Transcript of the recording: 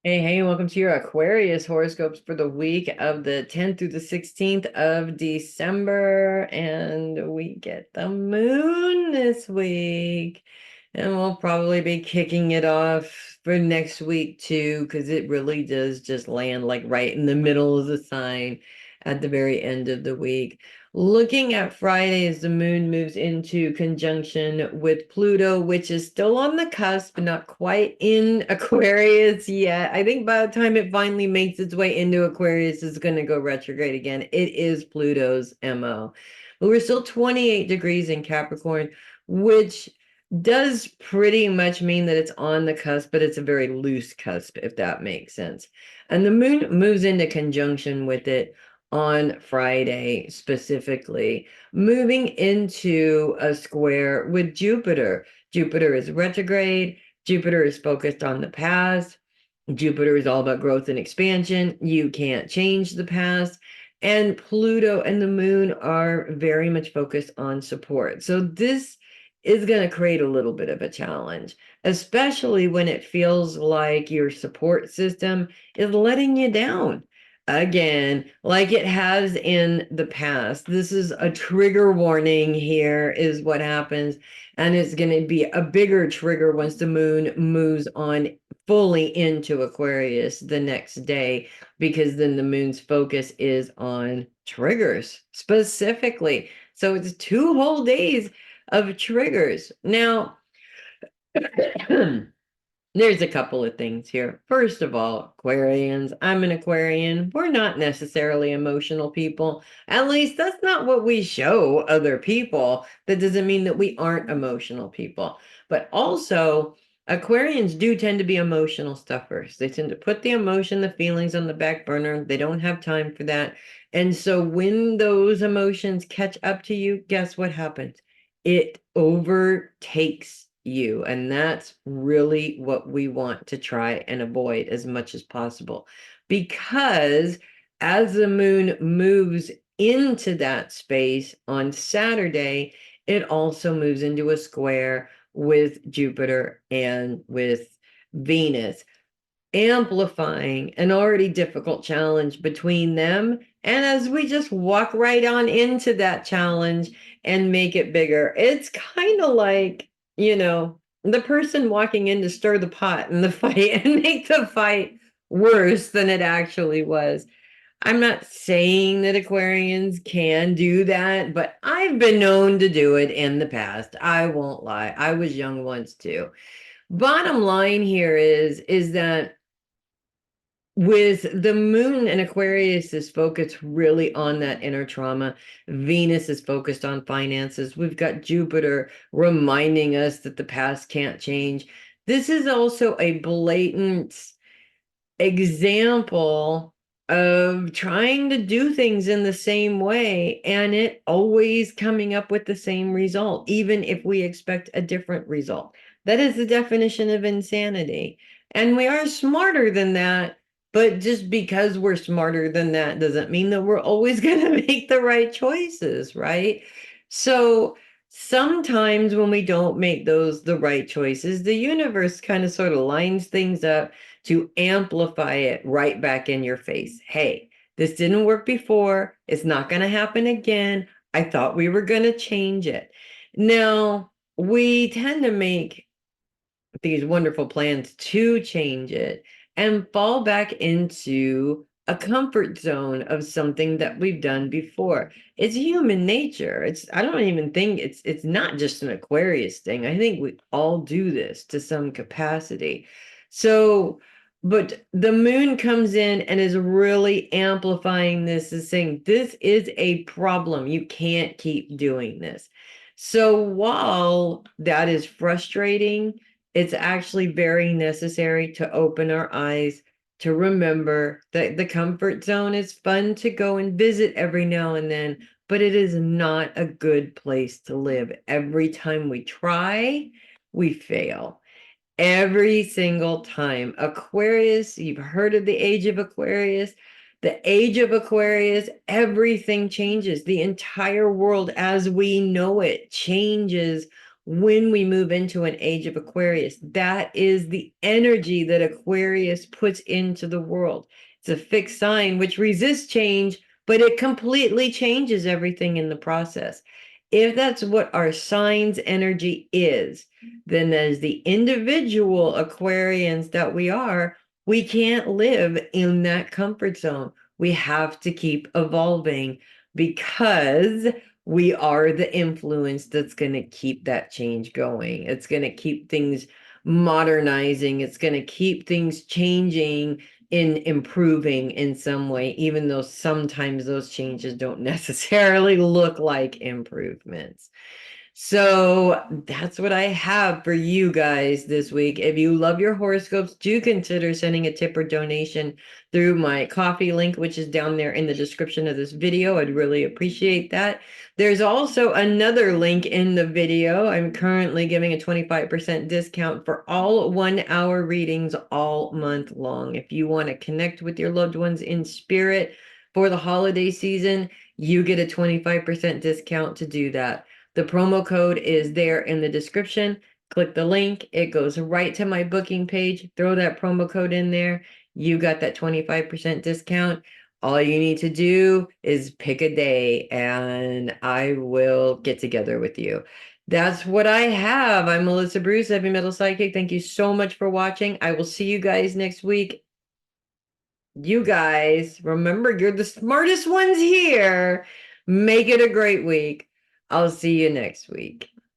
Hey, welcome to your Aquarius horoscopes for the week of the 10th through the 16th of December. And we get the moon this week. And we'll probably be kicking it off for next week too, because it really does just land like right in the middle of the sign at the very end of the week. Looking at Friday as the moon moves into conjunction with Pluto, which is still on the cusp, not quite in Aquarius yet. I think by the time it finally makes its way into Aquarius, it's going to go retrograde again. It is Pluto's MO. But we're still 28 degrees in Capricorn, which does pretty much mean that it's on the cusp, but it's a very loose cusp, if that makes sense. And the moon moves into conjunction with it on Friday specifically, moving into a square with Jupiter. Jupiter is retrograde. Jupiter is focused on the past. Jupiter is all about growth and expansion. You can't change the past. And Pluto and the moon are very much focused on support. So this is going to create a little bit of a challenge, especially when it feels like your support system is letting you down again, like it has in the past. This is a trigger warning here, is what happens. And it's going to be a bigger trigger once the moon moves on fully into Aquarius the next day, because then the moon's focus is on triggers specifically. So it's 2 whole days of triggers. Now, there's a couple of things here. First of all, Aquarians, I'm an Aquarian. We're not necessarily emotional people. At least that's not what we show other people. That doesn't mean that we aren't emotional people. But also, Aquarians do tend to be emotional stuffers. They tend to put the emotion, the feelings on the back burner. They don't have time for that. And so when those emotions catch up to you, guess what happens? It overtakes you. And that's really what we want to try and avoid as much as possible. Because as the moon moves into that space on Saturday, it also moves into a square with Jupiter and with Venus, amplifying an already difficult challenge between them. And as we just walk right on into that challenge and make it bigger, it's kind of like, the person walking in to stir the pot in the fight and make the fight worse than it actually was. I'm not saying that Aquarians can do that, but I've been known to do it in the past. I won't lie. I was young once too. Bottom line here is that with the moon and Aquarius is focused really on that inner trauma. Venus is focused on finances. We've got Jupiter reminding us that the past can't change. This is also a blatant example of trying to do things in the same way and it always coming up with the same result, even if we expect a different result. That is the definition of insanity. And we are smarter than that, but just because we're smarter than that doesn't mean that we're always going to make the right choices, right? So sometimes when we don't make the right choices, the universe kind of sort of lines things up to amplify it right back in your face. Hey, this didn't work before. It's not going to happen again. I thought we were going to change it. Now, we tend to make these wonderful plans to change it and fall back into a comfort zone of something that we've done before. It's human nature. I don't even think it's not just an Aquarius thing. I think we all do this to some capacity. So, but the moon comes in and is really amplifying this, is saying this is a problem. You can't keep doing this. So while that is frustrating, it's actually very necessary to open our eyes, to remember that the comfort zone is fun to go and visit every now and then, but it is not a good place to live. Every time we try, we fail. Every single time. Aquarius, you've heard of the age of Aquarius. The age of Aquarius, everything changes. The entire world as we know it changes when we move into an age of Aquarius. That is the energy that Aquarius puts into the world. It's a fixed sign which resists change, but it completely changes everything in the process. If that's what our sign's energy is, then as the individual Aquarians that we are, we can't live in that comfort zone. We have to keep evolving because we are the influence that's going to keep that change going. It's going to keep things modernizing. It's going to keep things changing and improving in some way, even though sometimes those changes don't necessarily look like improvements. So that's what I have for you guys this week. If you love your horoscopes, do consider sending a tip or donation through my coffee link, which is down there in the description of this video. I'd really appreciate that. There's also another link in the video. I'm currently giving a 25% discount for all 1 hour readings all month long. If you want to connect with your loved ones in spirit for the holiday season, you get a 25% discount to do that. The promo code is there in the description. Click the link. It goes right to my booking page. Throw that promo code in there. You got that 25% discount. All you need to do is pick a day and I will get together with you. That's what I have. I'm Melissa Bruce, Heavy Metal Psychic. Thank you so much for watching. I will see you guys next week. You guys, remember, you're the smartest ones here. Make it a great week. I'll see you next week.